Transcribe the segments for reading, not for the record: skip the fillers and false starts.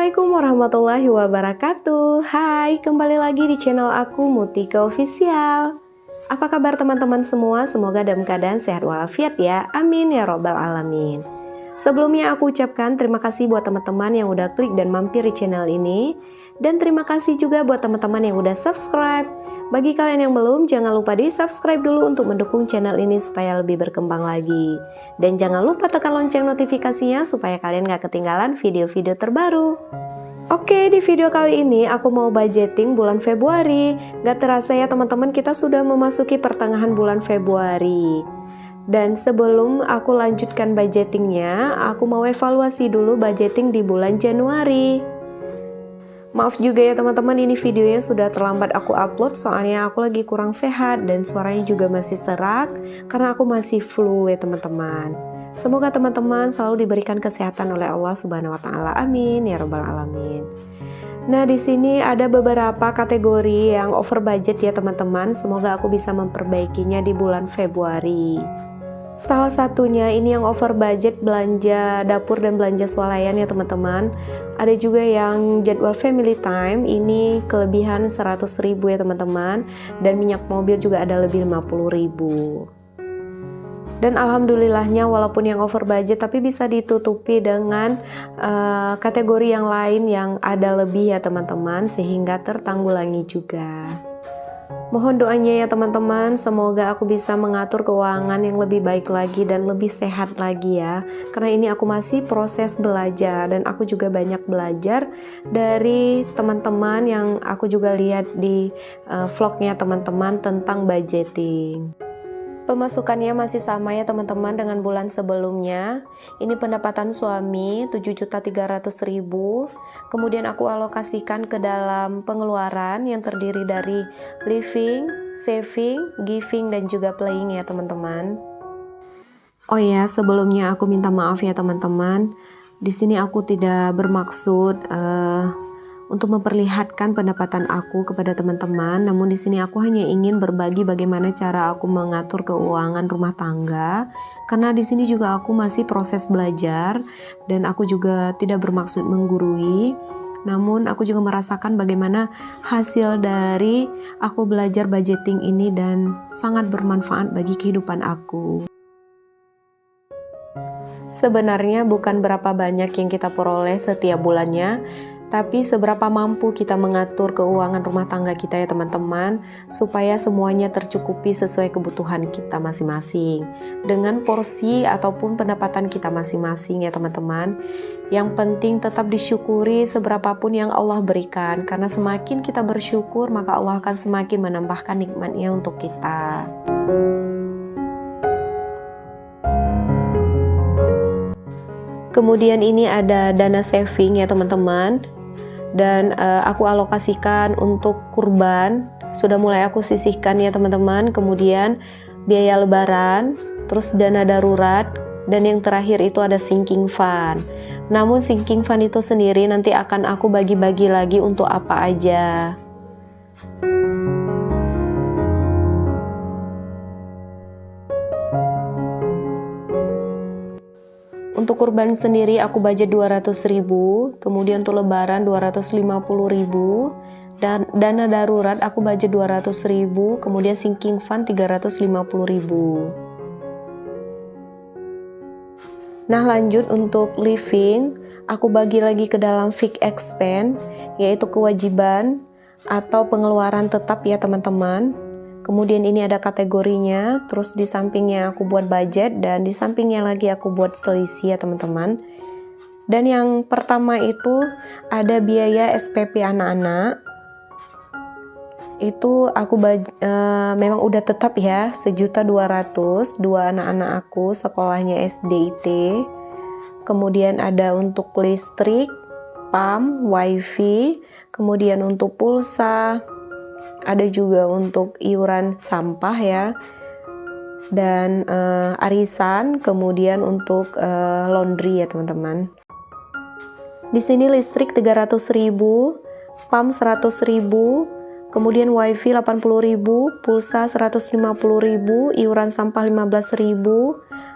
Assalamualaikum warahmatullahi wabarakatuh. Hai, kembali lagi di channel aku Mutika Official. Apa kabar teman-teman semua? Semoga dalam keadaan sehat walafiat ya. Amin ya robbal alamin. Sebelumnya aku ucapkan terima kasih buat teman-teman yang udah klik dan mampir di channel ini. Dan terima kasih juga buat teman-teman yang udah subscribe. Bagi kalian yang belum, jangan lupa di subscribe dulu untuk mendukung channel ini supaya lebih berkembang lagi. Dan jangan lupa tekan lonceng notifikasinya supaya kalian gak ketinggalan video-video terbaru. Oke, di video kali ini aku mau budgeting bulan Februari. Gak terasa ya teman-teman, kita sudah memasuki pertengahan bulan Februari. Dan sebelum aku lanjutkan budgetingnya, aku mau evaluasi dulu budgeting di bulan Januari. Maaf juga ya teman-teman, ini videonya sudah terlambat aku upload soalnya aku lagi kurang sehat dan suaranya juga masih serak karena aku masih flu ya teman-teman. Semoga teman-teman selalu diberikan kesehatan oleh Allah Subhanahu wa taala. Amin ya rabbal alamin. Nah, di sini ada beberapa kategori yang over budget ya teman-teman. Semoga aku bisa memperbaikinya di bulan Februari. Salah satunya ini yang over budget belanja dapur dan belanja swalayan ya teman-teman. Ada juga yang jadwal family time, ini kelebihan 100.000 ya teman-teman. Dan minyak mobil juga ada lebih 50.000. Dan alhamdulillahnya walaupun yang over budget tapi bisa ditutupi dengan kategori yang lain yang ada lebih ya teman-teman, sehingga tertanggulangi juga. Mohon doanya ya teman-teman, semoga aku bisa mengatur keuangan yang lebih baik lagi dan lebih sehat lagi ya. Karena ini aku masih proses belajar dan aku juga banyak belajar dari teman-teman yang aku juga lihat di vlognya teman-teman tentang budgeting. Pemasukannya masih sama ya teman-teman dengan bulan sebelumnya. Ini pendapatan suami 7.300.000. Kemudian aku alokasikan ke dalam pengeluaran yang terdiri dari living, saving, giving, dan juga playing ya teman-teman. Oh ya, sebelumnya aku minta maaf ya teman-teman. Di sini aku tidak bermaksud untuk memperlihatkan pendapatan aku kepada teman-teman, namun di sini aku hanya ingin berbagi bagaimana cara aku mengatur keuangan rumah tangga, karena di sini juga aku masih proses belajar dan aku juga tidak bermaksud menggurui, namun aku juga merasakan bagaimana hasil dari aku belajar budgeting ini dan sangat bermanfaat bagi kehidupan aku. Sebenarnya bukan berapa banyak yang kita peroleh setiap bulannya, tapi seberapa mampu kita mengatur keuangan rumah tangga kita ya teman-teman, supaya semuanya tercukupi sesuai kebutuhan kita masing-masing dengan porsi ataupun pendapatan kita masing-masing ya teman-teman. Yang penting tetap disyukuri seberapapun yang Allah berikan, karena semakin kita bersyukur maka Allah akan semakin menambahkan nikmatnya untuk kita. Kemudian ini ada dana saving ya teman-teman, dan aku alokasikan untuk kurban, sudah mulai aku sisihkan ya teman-teman. Kemudian biaya lebaran, terus dana darurat, dan yang terakhir itu ada sinking fund. Namun sinking fund itu sendiri nanti akan aku bagi-bagi lagi untuk apa aja. Untuk kurban sendiri aku budget 200.000, kemudian untuk lebaran 250.000, dan dana darurat aku budget 200.000, kemudian sinking fund 350.000. Nah, lanjut untuk living, aku bagi lagi ke dalam fixed expense, yaitu kewajiban atau pengeluaran tetap ya teman-teman. Kemudian ini ada kategorinya, terus di sampingnya aku buat budget, dan di sampingnya lagi aku buat selisih ya teman-teman. Dan yang pertama itu ada biaya SPP anak-anak. Itu aku memang udah tetap ya, 1.200.000, dua anak-anak aku sekolahnya SDIT. Kemudian ada untuk listrik, PAM, wifi, kemudian untuk pulsa, ada juga untuk iuran sampah ya, dan arisan, kemudian untuk laundry ya teman-teman. Di sini listrik 300.000, PAM 100.000, Kemudian wifi 80.000, pulsa 150.000, iuran sampah 15.000,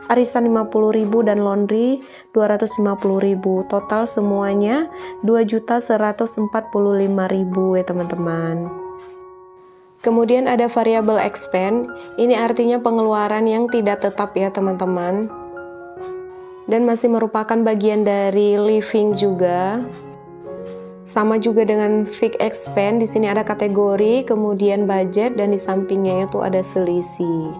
arisan 50.000 dan laundry 250.000. Total semuanya 2.145.000 ya teman-teman. Kemudian ada variable expense, ini artinya pengeluaran yang tidak tetap ya teman-teman. Dan masih merupakan bagian dari living juga. Sama juga dengan fixed expense, di sini ada kategori, kemudian budget, dan di sampingnya itu ada selisih.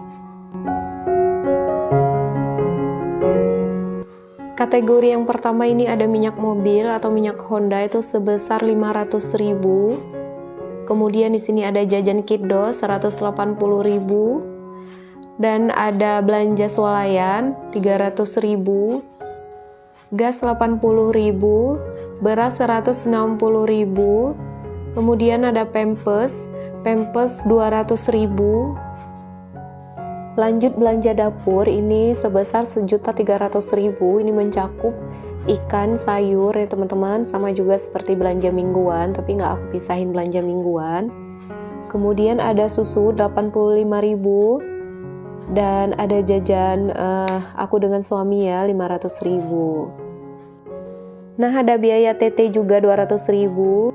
Kategori yang pertama ini ada minyak mobil atau minyak Honda itu sebesar 500.000. Kemudian di sini ada jajan Kitdos 180.000 dan ada belanja swalayan 300.000, gas 80.000, beras 160.000, kemudian ada Pampers 200.000. Lanjut belanja dapur ini sebesar 1.300.000, ini mencakup ikan, sayur ya teman-teman, sama juga seperti belanja mingguan, tapi nggak aku pisahin belanja mingguan. Kemudian ada susu 85.000 dan ada jajan aku dengan suami ya 500.000. Nah, ada biaya TT juga 200.000.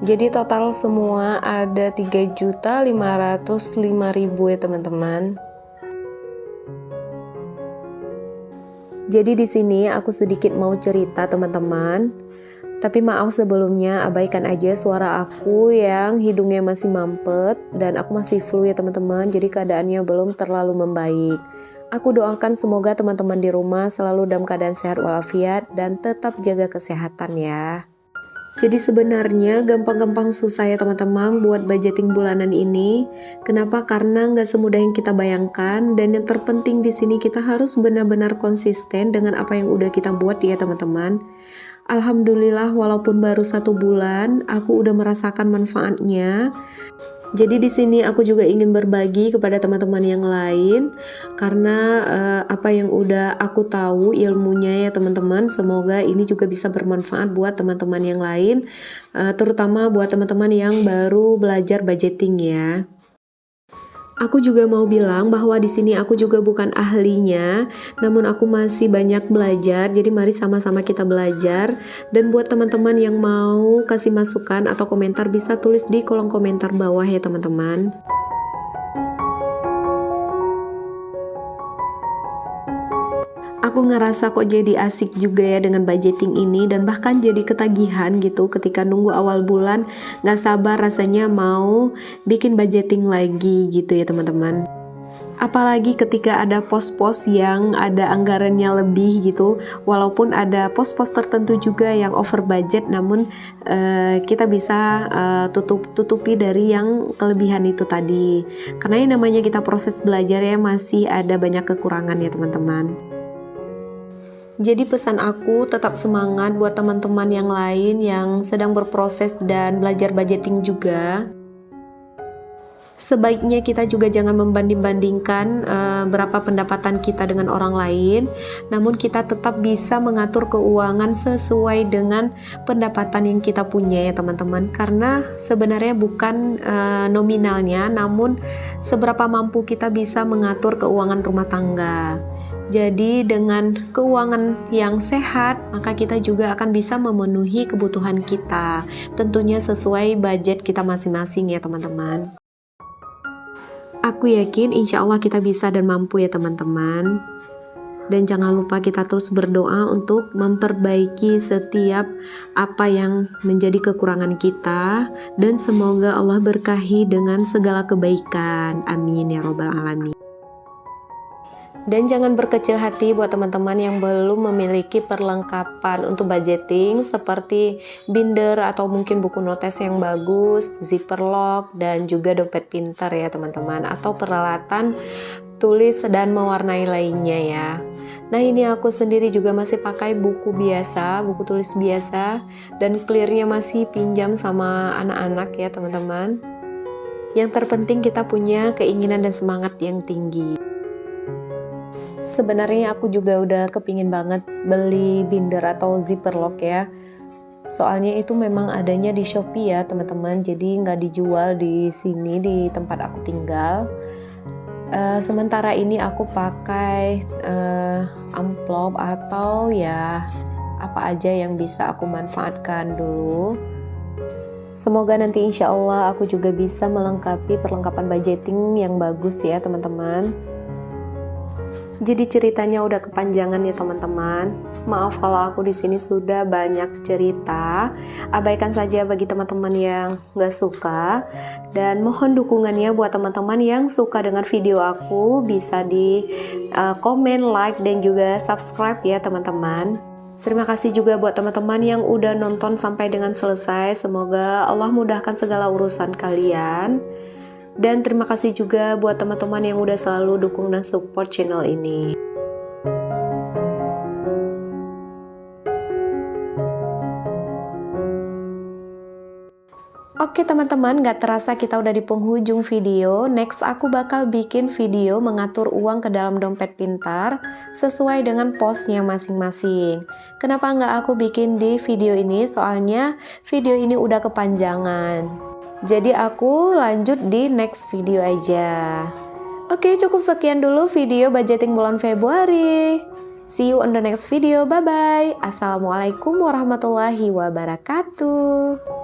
Jadi total semua ada 3.505.000 ya teman-teman. Jadi di sini aku sedikit mau cerita teman-teman. Tapi maaf sebelumnya, abaikan aja suara aku yang hidungnya masih mampet dan aku masih flu ya teman-teman. Jadi keadaannya belum terlalu membaik. Aku doakan semoga teman-teman di rumah selalu dalam keadaan sehat walafiat dan tetap jaga kesehatan ya. Jadi sebenarnya gampang-gampang susah ya teman-teman buat budgeting bulanan ini. Kenapa? Karena nggak semudah yang kita bayangkan, dan yang terpenting di sini kita harus benar-benar konsisten dengan apa yang udah kita buat ya teman-teman. Alhamdulillah walaupun baru 1 bulan, aku udah merasakan manfaatnya. Jadi di sini aku juga ingin berbagi kepada teman-teman yang lain karena apa yang udah aku tahu ilmunya ya teman-teman, semoga ini juga bisa bermanfaat buat teman-teman yang lain, terutama buat teman-teman yang baru belajar budgeting ya. Aku juga mau bilang bahwa di sini aku juga bukan ahlinya, namun aku masih banyak belajar. Jadi mari sama-sama kita belajar. Dan buat teman-teman yang mau kasih masukan atau komentar bisa tulis di kolom komentar bawah ya teman-teman. Aku ngerasa kok jadi asik juga ya dengan budgeting ini, dan bahkan jadi ketagihan gitu ketika nunggu awal bulan, gak sabar rasanya mau bikin budgeting lagi gitu ya teman-teman. Apalagi ketika ada pos-pos yang ada anggarannya lebih gitu, walaupun ada pos-pos tertentu juga yang over budget, namun kita bisa tutupi dari yang kelebihan itu tadi. Karena yang namanya kita proses belajar ya, masih ada banyak kekurangan ya teman-teman. Jadi pesan aku tetap semangat buat teman-teman yang lain yang sedang berproses dan belajar budgeting juga. Sebaiknya kita juga jangan membanding-bandingkan berapa pendapatan kita dengan orang lain, namun kita tetap bisa mengatur keuangan sesuai dengan pendapatan yang kita punya ya teman-teman. Karena sebenarnya bukan nominalnya, namun seberapa mampu kita bisa mengatur keuangan rumah tangga. Jadi dengan keuangan yang sehat, maka kita juga akan bisa memenuhi kebutuhan kita. Tentunya sesuai budget kita masing-masing ya teman-teman. Aku yakin insya Allah kita bisa dan mampu ya teman-teman. Dan jangan lupa kita terus berdoa untuk memperbaiki setiap apa yang menjadi kekurangan kita. Dan semoga Allah berkahi dengan segala kebaikan. Amin ya robbal alamin. Dan jangan berkecil hati buat teman-teman yang belum memiliki perlengkapan untuk budgeting seperti binder atau mungkin buku notes yang bagus, zipper lock, dan juga dompet pintar ya teman-teman, atau peralatan tulis dan mewarnai lainnya ya. Nah ini aku sendiri juga masih pakai buku biasa, buku tulis biasa, dan clearnya masih pinjam sama anak-anak ya teman-teman. Yang terpenting kita punya keinginan dan semangat yang tinggi. Sebenarnya aku juga udah kepingin banget beli binder atau zipper lock ya. Soalnya itu memang adanya di Shopee ya teman-teman, jadi nggak dijual di sini di tempat aku tinggal. Sementara ini aku pakai amplop atau ya apa aja yang bisa aku manfaatkan dulu. Semoga nanti insya Allah aku juga bisa melengkapi perlengkapan budgeting yang bagus ya teman-teman. Jadi ceritanya udah kepanjangan ya teman-teman. Maaf kalau aku di sini sudah banyak cerita. Abaikan saja bagi teman-teman yang gak suka. Dan mohon dukungannya buat teman-teman yang suka dengan video aku, bisa di komen, like, dan juga subscribe ya teman-teman. Terima kasih juga buat teman-teman yang udah nonton sampai dengan selesai. Semoga Allah mudahkan segala urusan kalian. Dan terima kasih juga buat teman-teman yang udah selalu dukung dan support channel ini. Oke teman-teman, gak terasa kita udah di penghujung video. Next aku bakal bikin video mengatur uang ke dalam dompet pintar sesuai dengan posnya masing-masing. Kenapa nggak aku bikin di video ini? Soalnya video ini udah kepanjangan. Jadi aku lanjut di next video aja. Oke, cukup sekian dulu video budgeting bulan Februari. See you on the next video. Bye-bye. Assalamualaikum warahmatullahi wabarakatuh.